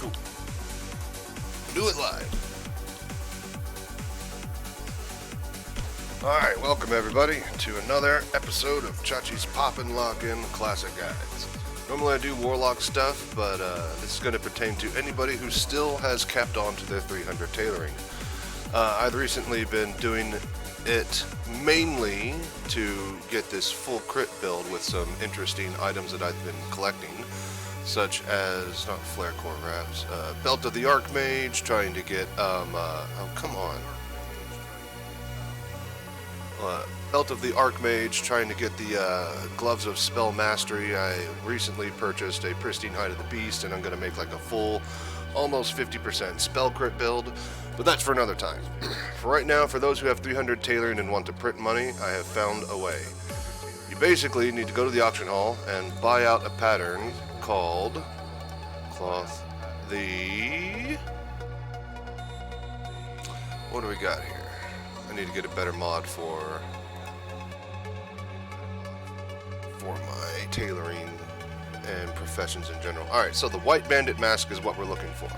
Cool. Do it live. Alright, welcome everybody to another episode of Chachi's Poppin' Lock-In Classic Guides. Normally I do Warlock stuff, but this is going to pertain to anybody who still has kept on to their 300 tailoring. I've recently been doing it mainly to get this full crit build with some interesting items that I've been collecting, such as, not Flare Core Wraps, Belt of the Archmage, trying to get, oh come on. Belt of the Archmage, trying to get the Gloves of Spell Mastery. I recently purchased a Pristine Hide of the Beast, and I'm going to make like a full, almost 50% spell crit build, but that's for another time. For right now, for those who have 300 tailoring and want to print money, I have found a way. You basically need to go to the auction hall and buy out a pattern called Cloth the... What do we got here? I need to get a better mod for my tailoring and professions in general. Alright, so the White Bandit Mask is what we're looking for.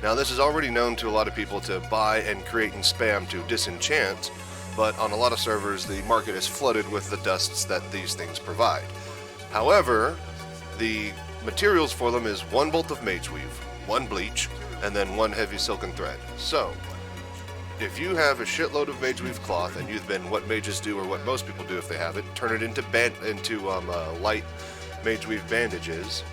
Now this is already known to a lot of people to buy and create and spam to disenchant, but on a lot of servers the market is flooded with the dusts that these things provide. However, the materials for them is 1 bolt of Mageweave, 1 bleach, and then 1 heavy silken thread. So, if you have a shitload of Mageweave cloth, and you've been what mages do, or what most people do if they have it, turn it into light Mageweave bandages,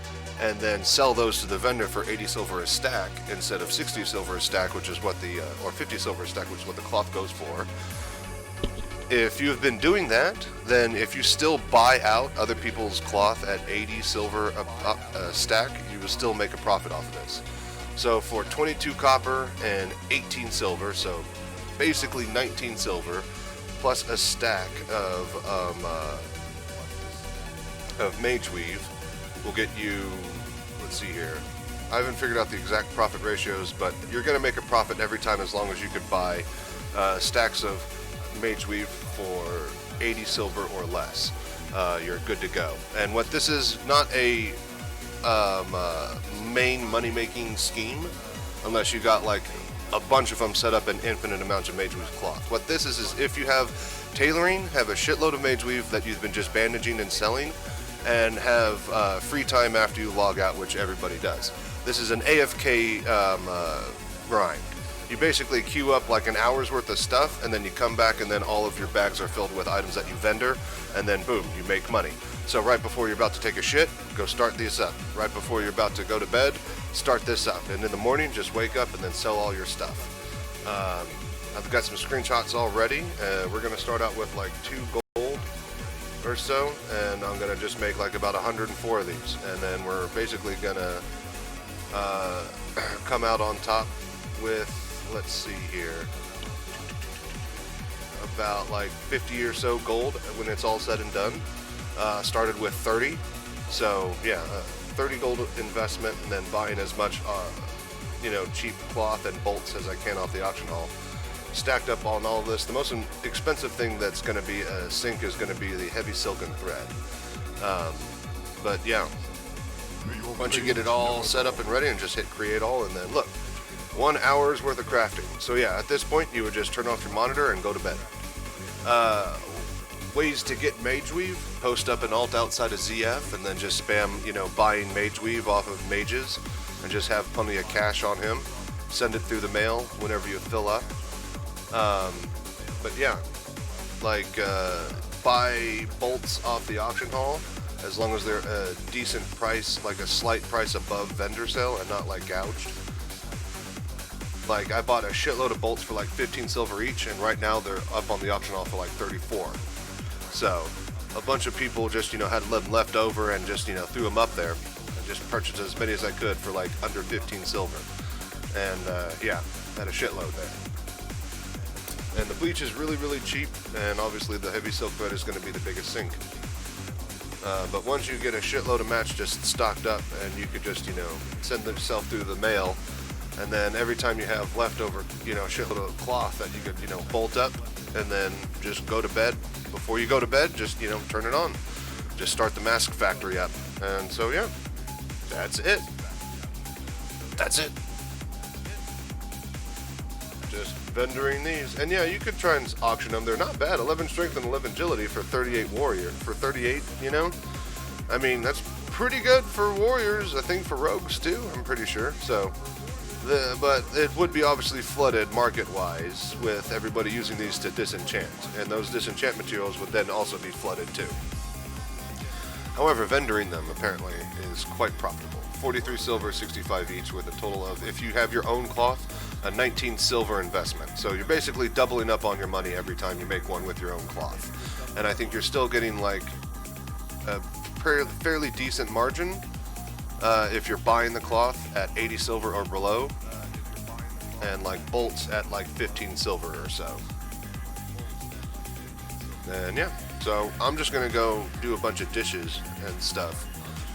and then sell those to the vendor for 80 silver a stack instead of 60 silver a stack, which is what the, or 50 silver a stack, which is what the cloth goes for. If you've been doing that, then if you still buy out other people's cloth at 80 silver a stack, you will still make a profit off of this. So for 22 copper and 18 silver, so basically 19 silver, plus a stack of Mageweave, will get you, let's see here, I haven't figured out the exact profit ratios, but you're going to make a profit every time as long as you could buy stacks of Mageweave for 80 silver or less. You're good to go. And what this is not a main money-making scheme, unless you got like a bunch of them set up in infinite amounts of Mageweave cloth. What this is if you have tailoring, have a shitload of Mageweave that you've been just bandaging and selling, and have free time after you log out, which everybody does. This is an AFK grind. You basically queue up like an hour's worth of stuff, and then you come back, and then all of your bags are filled with items that you vendor, and then boom, you make money. So right before you're about to take a shit, go start these up. Right before you're about to go to bed, start this up. And in the morning, just wake up and then sell all your stuff. I've got some screenshots already. We're going to start out with like 2 gold or so, and I'm going to just make like about 104 of these. And then we're basically going to come out on top with, let's see here, about like 50 or so gold when it's all said and done. Started with 30, so yeah, 30 gold investment, and then buying as much, cheap cloth and bolts as I can off the auction hall. Stacked up on all of this. The most expensive thing that's going to be a sink is going to be the heavy silken thread. But yeah, once you get it all set up and ready, and just hit create all, and then look, 1 hour's worth of crafting. So yeah, at this point you would just turn off your monitor and go to bed. Ways to get Mageweave: post up an alt outside of ZF, and then just spam, buying Mageweave off of mages, and just have plenty of cash on him. Send it through the mail whenever you fill up. But yeah, like buy bolts off the auction hall, as long as they're a decent price, like a slight price above vendor sale, and not like gouged. Like I bought a shitload of bolts for like 15 silver each, and right now they're up on the auction hall for like 34. So a bunch of people just, had them left over, and just, threw them up there, and just purchased as many as I could for like under 15 silver. And yeah, had a shitload there. And the bleach is really, really cheap, and obviously the heavy silk thread is going to be the biggest sink. But once you get a shitload of mats just stocked up, and you could just, send them yourself through the mail, and then every time you have leftover, a shitload of cloth that you could, bolt up, and then just go to bed. Before you go to bed, just, turn it on. Just start the Mask Factory up. And so, yeah, that's it. that's it. Just vendoring these. And yeah, you could try and auction them. They're not bad. 11 strength and 11 agility for 38 warrior. For 38, you know? I mean, that's pretty good for warriors. I think for rogues too, I'm pretty sure. So, but it would be obviously flooded market-wise with everybody using these to disenchant. And those disenchant materials would then also be flooded too. However, vendoring them apparently is quite profitable. 43 silver, 65 each, with a total of, if you have your own cloth, a 19 silver investment. So you're basically doubling up on your money every time you make one with your own cloth. And I think you're still getting like a fairly decent margin if you're buying the cloth at 80 silver or below, and like bolts at like 15 silver or so. And yeah, so I'm just gonna go do a bunch of dishes and stuff.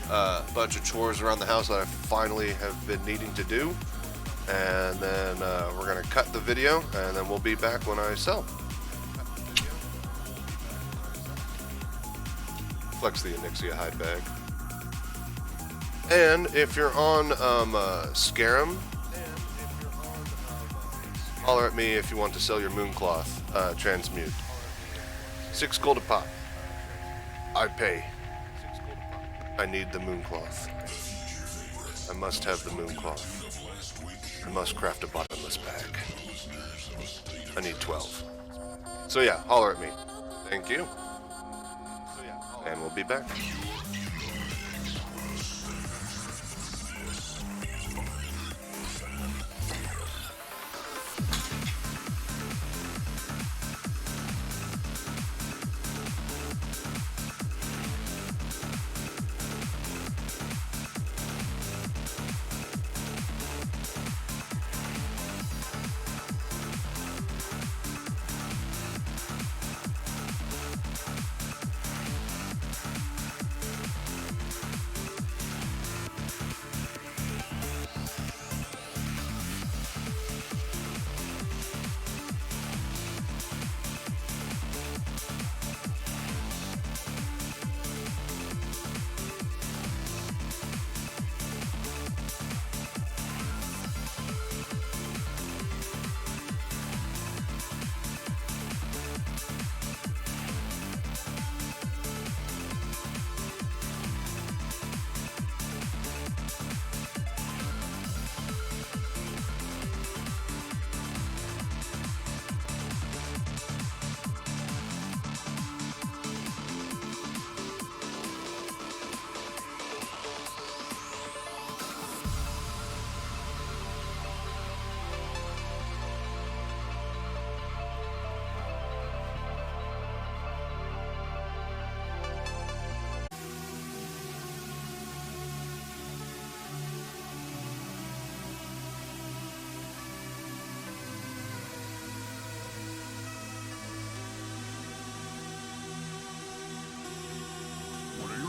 A bunch of chores around the house that I finally have been needing to do, and then we're gonna cut the video, and then we'll be back when I sell. Flex the Onyxia hide bag. And if you're on Scarum, holler at me if you want to sell your mooncloth transmute. 6 gold a pop. I pay. I need the mooncloth. I must have the mooncloth. I must craft a bottomless bag. I need 12. So yeah, holler at me. Thank you. And we'll be back.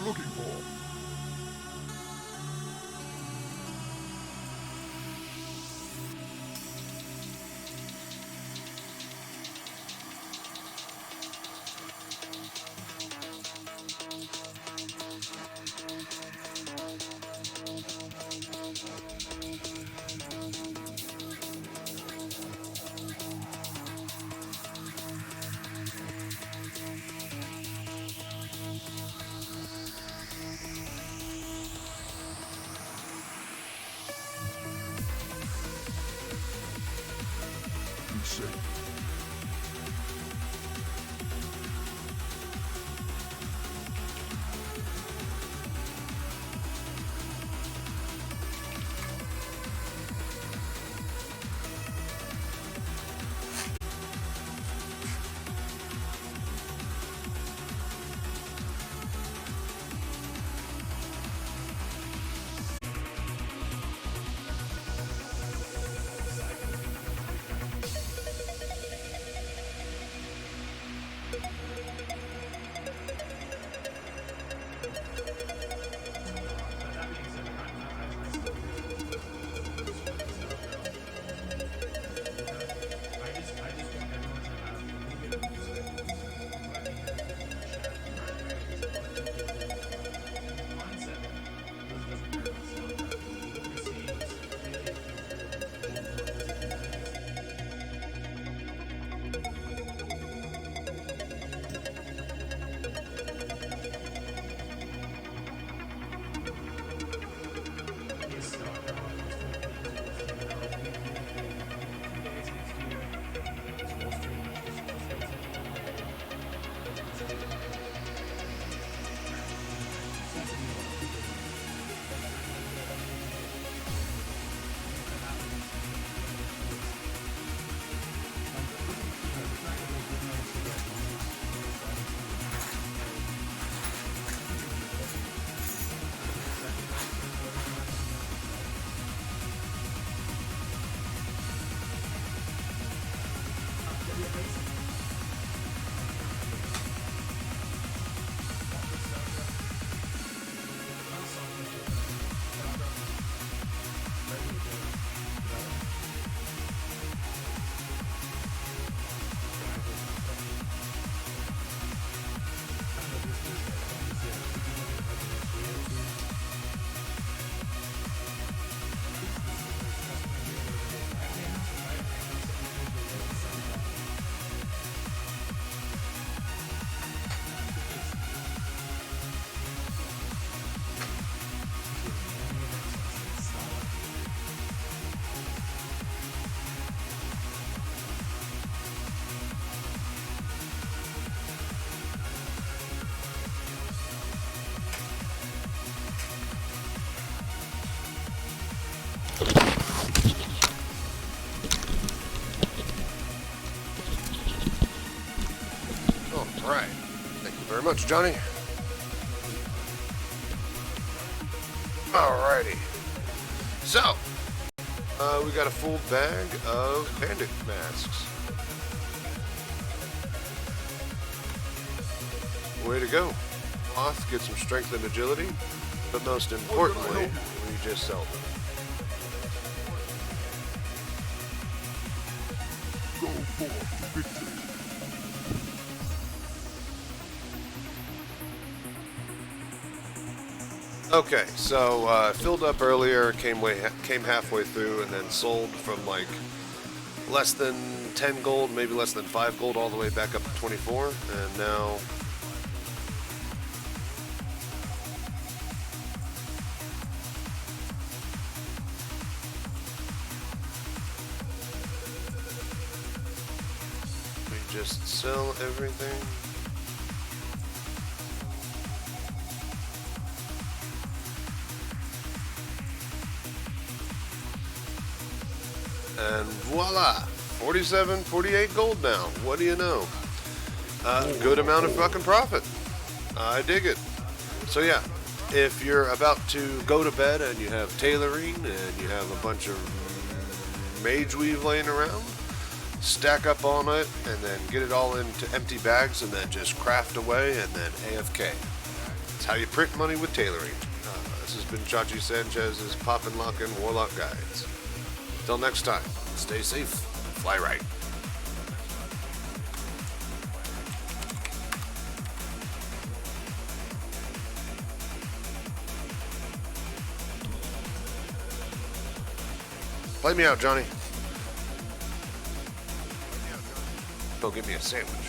Looking for? Safe. Alright. Thank you very much, Johnny. Alrighty. So, we got a full bag of Bandit Masks. Way to go. Off, get some strength and agility, but most importantly, we just sell them. Go forth to victory. Okay, so filled up earlier, came halfway through, and then sold from like less than 10 gold, maybe less than 5 gold, all the way back up to 24, and now we just sell everything. And voila, 47, 48 gold now. What do you know? Good amount of fucking profit. I dig it. So yeah, if you're about to go to bed and you have tailoring and you have a bunch of Mageweave laying around, stack up on it and then get it all into empty bags and then just craft away and then AFK. That's how you print money with tailoring. This has been Chachisan's Poppin' Lockin' Warlock Guides. Till next time, stay safe, fly right. Play me out, Johnny. Go get me a sandwich.